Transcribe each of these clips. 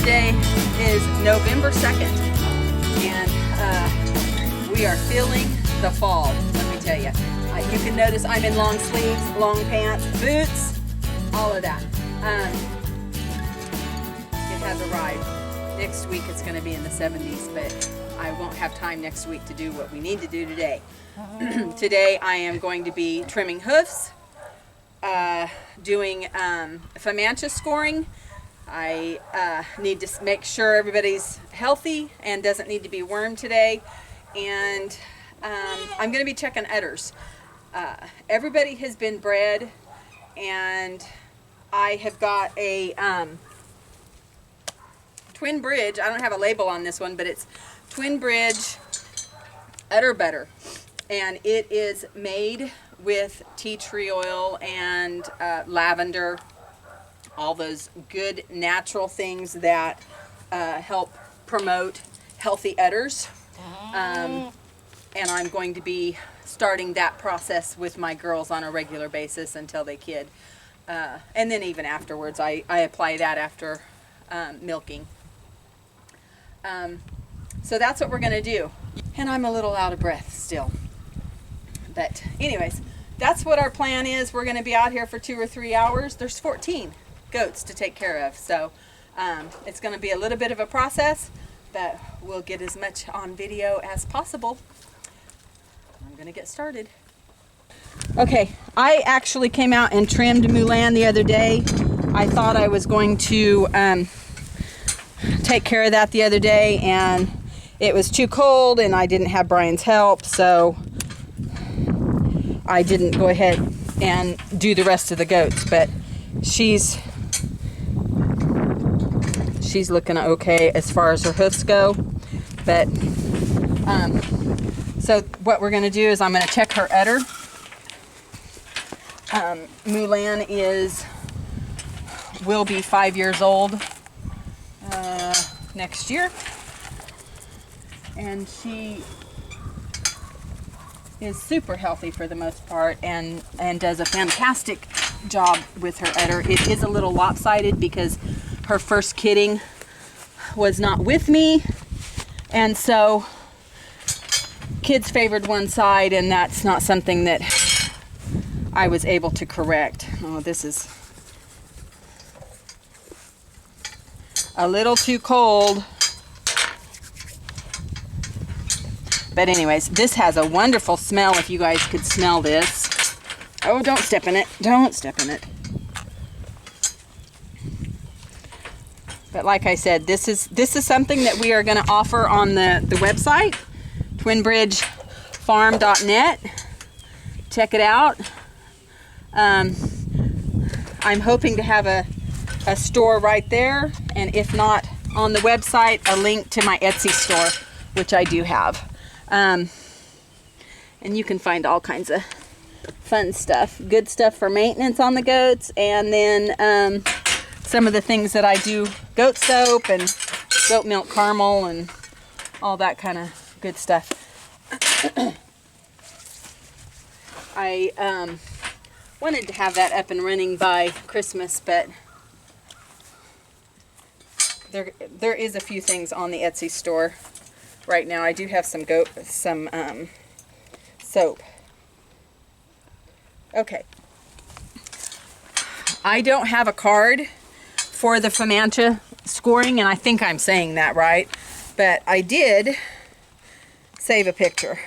Today is November 2nd, and we are feeling the fall, let me tell you. You can notice I'm in long sleeves, long pants, boots, all of that. It has arrived. Next week it's going to be in the 70s, but I won't have time next week to do what we need to do today. Today I am going to be trimming hoofs, doing Famacha scoring. I need to make sure everybody's healthy and doesn't need to be wormed today. And I'm going to be checking udders. Everybody has been bred, and I have got a twin bridge. I don't have a label on this one, but it's twin bridge udder butter, and it is made with tea tree oil and lavender, all those good natural things that help promote healthy udders. And I'm going to be starting that process with my girls on a regular basis until they kid. And then even afterwards, I apply that after milking. So that's what we're going to do. And I'm a little out of breath still. But anyways, that's what our plan is. We're going to be out here for 2 or 3 hours. There's 14 goats to take care of. So it's going to be a little bit of a process, but we'll get as much on video as possible. I'm going to get started. Okay, I actually came out and trimmed Mulan the other day. I thought I was going to take care of that the other day, and it was too cold and I didn't have Brian's help, so I didn't go ahead and do the rest of the goats. But she's looking okay as far as her hoofs go. But so what we're going to do is I'm going to check her udder. Mulan will be 5 years old next year, and she is super healthy for the most part, and does a fantastic job with her udder. It is a little lopsided because her first kidding was not with me, and so kids favored one side, and that's not something that I was able to correct. Oh, this is a little too cold. But anyways, this has a wonderful smell, if you guys could smell this. Oh, don't step in it. Don't step in it. But like I said, this is something that we are going to offer on the website, twinbridgefarm.net. Check it out. I'm hoping to have a store right there, and if not on the website, a link to my Etsy store, which I do have. And you can find all kinds of fun stuff, good stuff for maintenance on the goats, and then some of the things that I do, goat soap and goat milk caramel and all that kind of good stuff. I wanted to have that up and running by Christmas, but there is a few things on the Etsy store right now. I do have some soap. Okay. I don't have a card for the Famacha scoring, and I think I'm saying that right, but I did save a picture.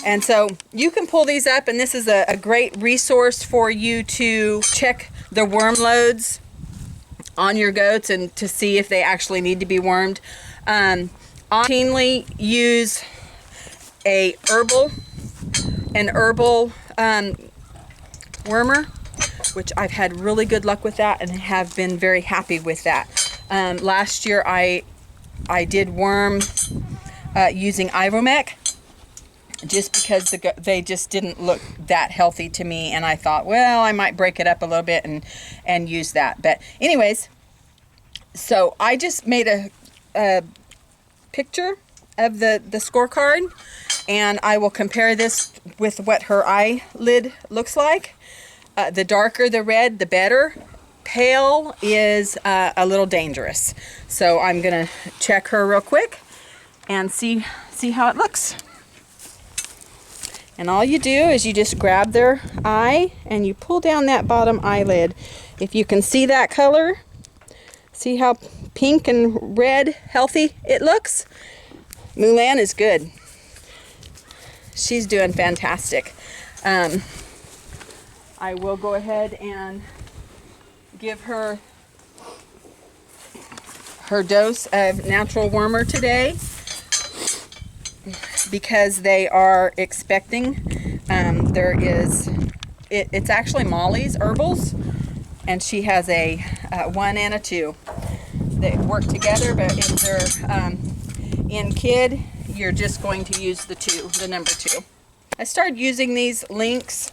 And so you can pull these up, and this is a great resource for you to check the worm loads on your goats and to see if they actually need to be wormed. I routinely use an herbal wormer, which I've had really good luck with that and have been very happy with that. Last year I did worm using Ivomec, just because they just didn't look that healthy to me, and I thought, well, I might break it up a little bit and use that. But anyways, so I just made a picture of the scorecard, and I will compare this with what her eyelid looks like. The darker the red, the better. pale is a little dangerous. So I'm gonna check her real quick and see how it looks. And all you do is you just grab their eye and you pull down that bottom eyelid. If you can see that color, see how pink and red healthy it looks? Mulan is good. She's doing fantastic. I will go ahead and give her her dose of natural warmer today because they are expecting. It's actually Molly's herbals, and she has a 1 and a 2. They work together, but if they're in kid, you're just going to use the number 2. I started using these links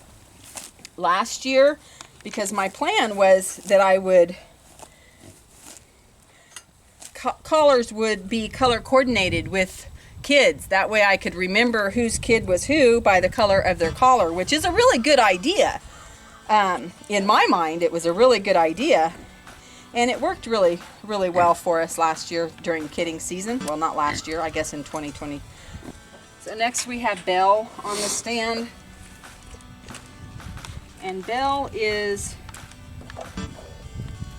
last year because my plan was that I would collars would be color coordinated with kids. That way I could remember whose kid was who by the color of their collar, which is a really good idea. In my mind, it was a really good idea, and it worked really well for us last year during kidding season. Well, not last year, I guess in 2020. So next we have Belle on the stand. And Belle is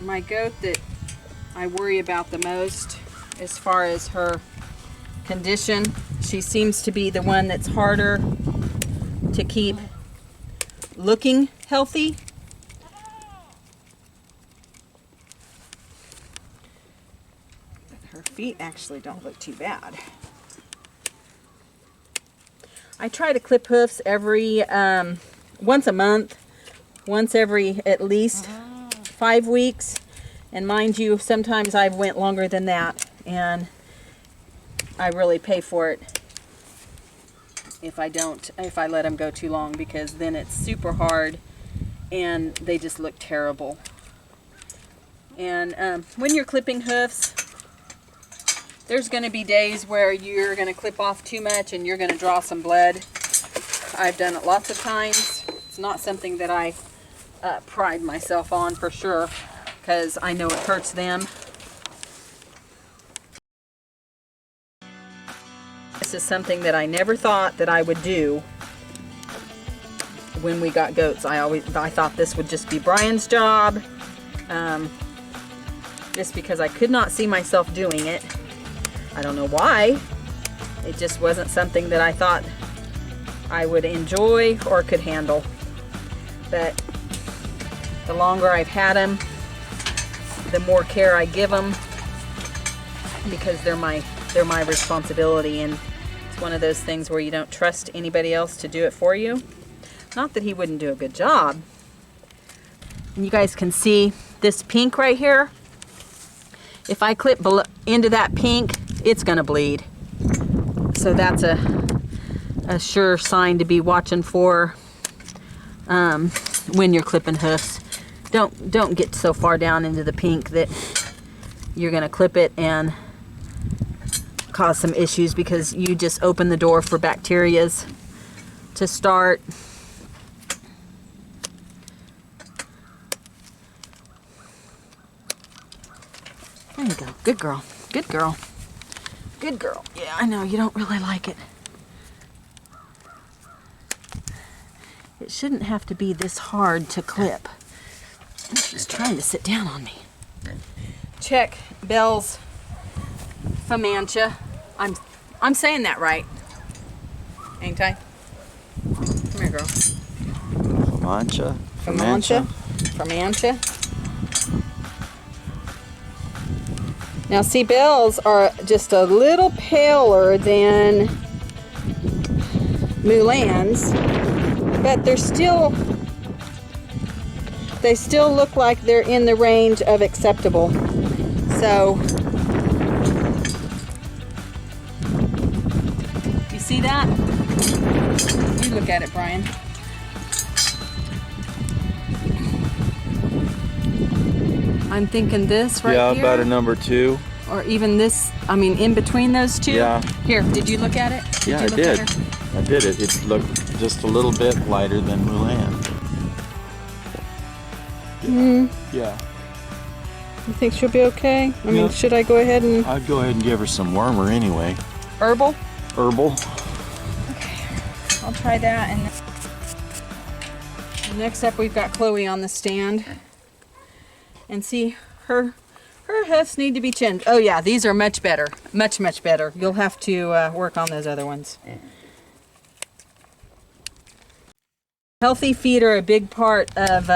my goat that I worry about the most as far as her condition. She seems to be the one that's harder to keep looking healthy. But her feet actually don't look too bad. I try to clip hoofs every once a month, once every at least 5 weeks, and mind you, sometimes I've went longer than that, and I really pay for it if I let them go too long, because then it's super hard and they just look terrible. And when you're clipping hoofs, there's going to be days where you're going to clip off too much and you're going to draw some blood. I've done it lots of times. It's not something that I pride myself on for sure, because I know it hurts them. This is something that I never thought that I would do when we got goats. I thought this would just be Brian's job, just because I could not see myself doing it. I don't know why. It just wasn't something that I thought I would enjoy or could handle. But the longer I've had them, the more care I give them, because they're my responsibility, and it's one of those things where you don't trust anybody else to do it for you. Not that he wouldn't do a good job. And you guys can see this pink right here. If I clip into that pink, it's gonna bleed. So that's a sure sign to be watching for when you're clipping hoofs. Don't get so far down into the pink that you're gonna clip it and cause some issues, because you just open the door for bacterias to start. There you go. Good girl. Good girl. Good girl. Yeah, I know you don't really like it. It shouldn't have to be this hard to clip. She's trying to sit down on me. Check Belle's Famacha. I'm saying that right, ain't I? Come here, girl. Famacha. Famacha. Now see, Belle's are just a little paler than Mulan's, but they still look like they're in the range of acceptable. So, you see that? You look at it, Brian. I'm thinking this right here. Yeah, about a number 2. Or even this, I mean, in between those two? Yeah. Here, did you look at it? Yeah, I did. I did it. It looked just a little bit lighter than Mulan. Mm. Yeah. You think she'll be okay? I mean, Yeah. should I go ahead and... I'd go ahead and give her some wormer anyway. Herbal? Herbal. I'll try that. And next up, we've got Chloe on the stand. And see, her hoofs need to be chinned. Oh yeah, these are much better. Much, much better. You'll have to work on those other ones. Healthy feet are a big part of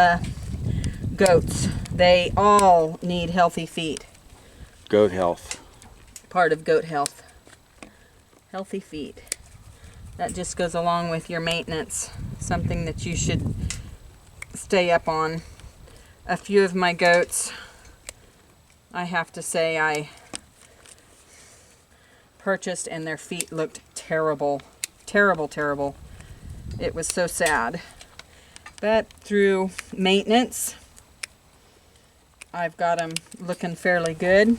goats. They all need healthy feet. Goat health. Part of goat health. Healthy feet. That just goes along with your maintenance. Something that you should stay up on. A few of my goats, I have to say, I purchased and their feet looked terrible. Terrible, terrible. It was so sad. But through maintenance, I've got them looking fairly good.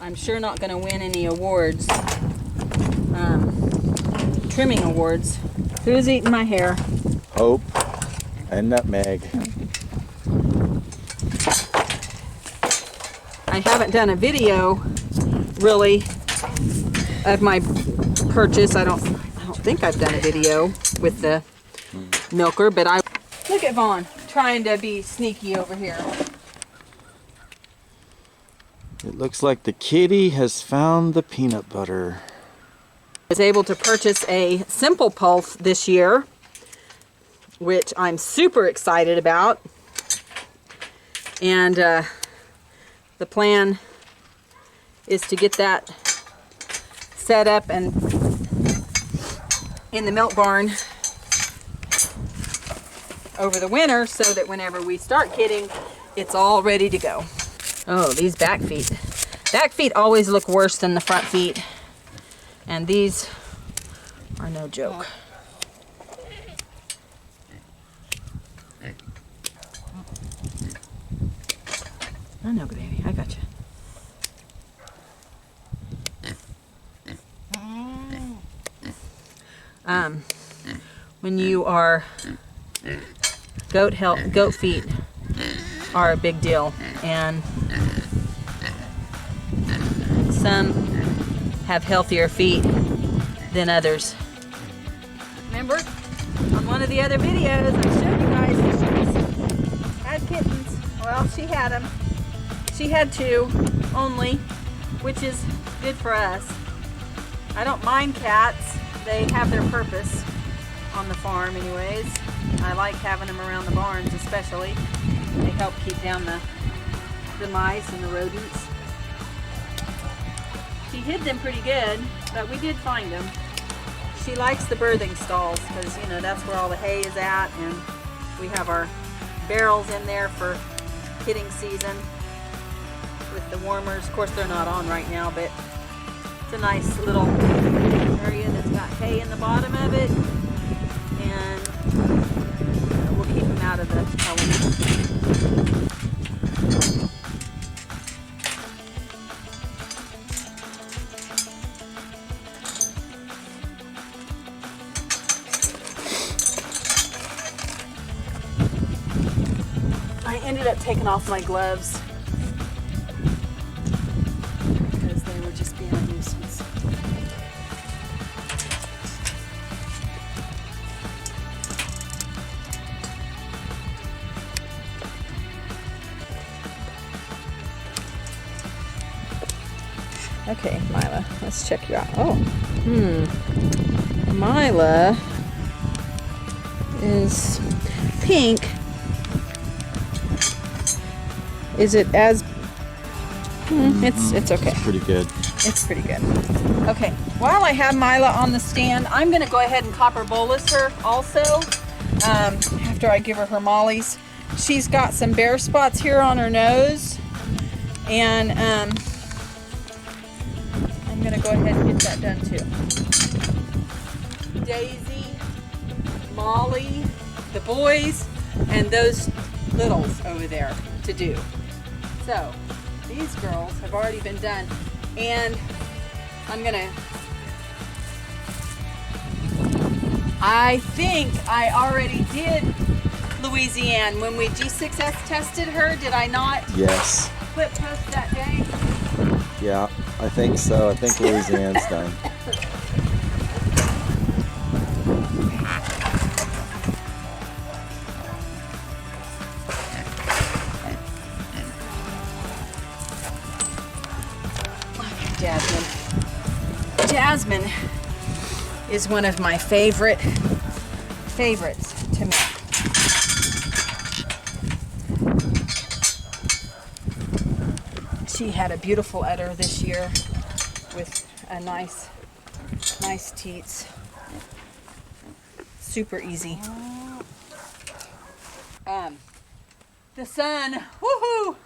I'm sure not going to win any awards, trimming awards. Who's eating my hair? Hope and nutmeg. I haven't done a video really of my purchase. I don't think I've done a video with the milker, but I look at Vaughn trying to be sneaky over here. It looks like the kitty has found the peanut butter. I was able to purchase a simple pulse this year, which I'm super excited about. And the plan is to get that set up and in the milk barn over the winter so that whenever we start kidding, it's all ready to go. Oh, these back feet. Back feet always look worse than the front feet. And these are no joke. I know, baby. I got you. When you are goat feet are a big deal, and some have healthier feet than others. Remember, on one of the other videos, I showed you guys that she had kittens. Well, she had them. She had 2 only, which is good for us. I don't mind cats. They have their purpose on the farm anyways. I like having them around the barns especially. They help keep down the mice and the rodents. She hid them pretty good, but we did find them. She likes the birthing stalls because, you know, that's where all the hay is at, and we have our barrels in there for kidding season with the warmers. Of course, they're not on right now, but it's a nice little area that's got hay in the bottom of it, and we'll keep them out of the elements. I ended up taking off my gloves because they were just being a nuisance. Okay, Mila, let's check you out. Oh, Mila is pink. Is it as... It's okay. It's pretty good. It's pretty good. Okay, while I have Mila on the stand, I'm going to go ahead and copper bolus her also after I give her her mollies. She's got some bare spots here on her nose, and I'm going to go ahead and get that done too. Daisy, Molly, the boys, and those littles over there to do. So these girls have already been done, and I think I already did Louisiane, when we G6S tested her, did I not Yes. clip post that day? Yeah, I think so. I think Louisiane's done. Jasmine is one of my favorites to make. She had a beautiful udder this year with a nice teats. Super easy. The sun, woohoo!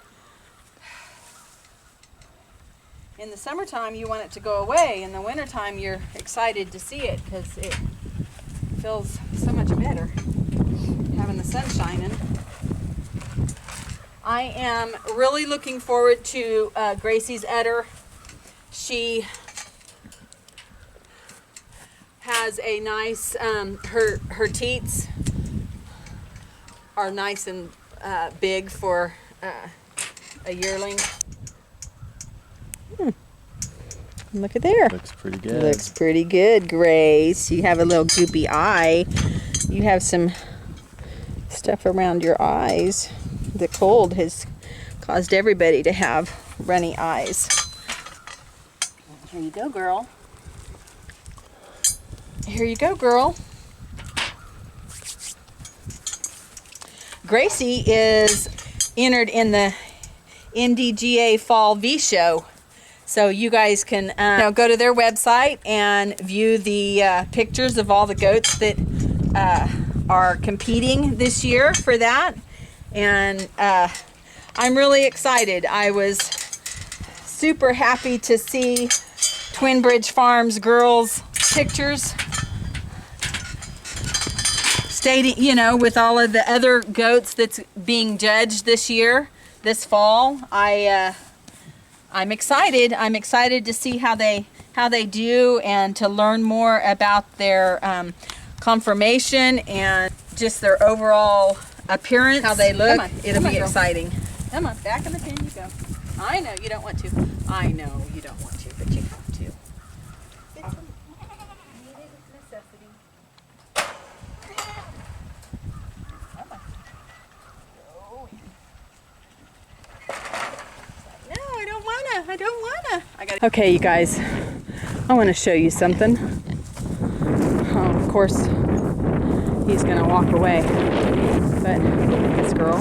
In the summertime, you want it to go away. In the wintertime, you're excited to see it because it feels so much better having the sun shining. I am really looking forward to Gracie's udder. She has a nice, her teats are nice and big for a yearling. Look at there. Looks pretty good. Looks pretty good, Grace. You have a little goopy eye. You have some stuff around your eyes. The cold has caused everybody to have runny eyes. Here you go, girl. Here you go, girl. Gracie is entered in the MDGA Fall V Show. So you guys can go to their website and view the pictures of all the goats that are competing this year for that. And I'm really excited. I was super happy to see Twin Bridge Farms girls' pictures. Stating, with all of the other goats that's being judged this year, this fall. I'm excited. I'm excited to see how they do and to learn more about their conformation and just their overall appearance, how they look. It'll be exciting. Come on, back in the pen you go. I know you don't want to. I know you don't want to, but you have to. It's a needed necessity. I don't wanna. Okay, you guys, I want to show you something. Of course, he's gonna walk away, but look at this girl.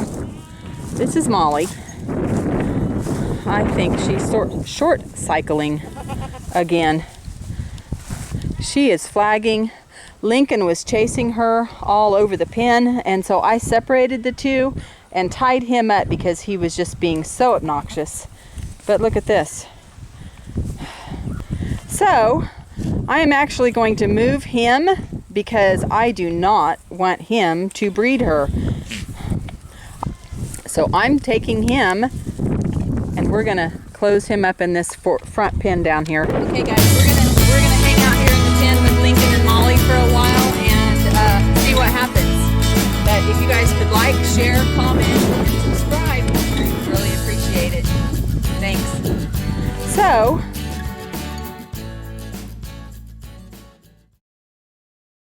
This is Molly. I think she's short cycling again. She is flagging. Lincoln was chasing her all over the pen, and so I separated the two and tied him up because he was just being so obnoxious. But look at this. So I am actually going to move him because I do not want him to breed her. So I'm taking him and we're gonna close him up in this front pen down here. Okay guys, we're gonna hang out here in the pen with Lincoln and Molly for a while and see what happens. But if you guys could like, share, comment, and subscribe, really appreciate it. Thanks. So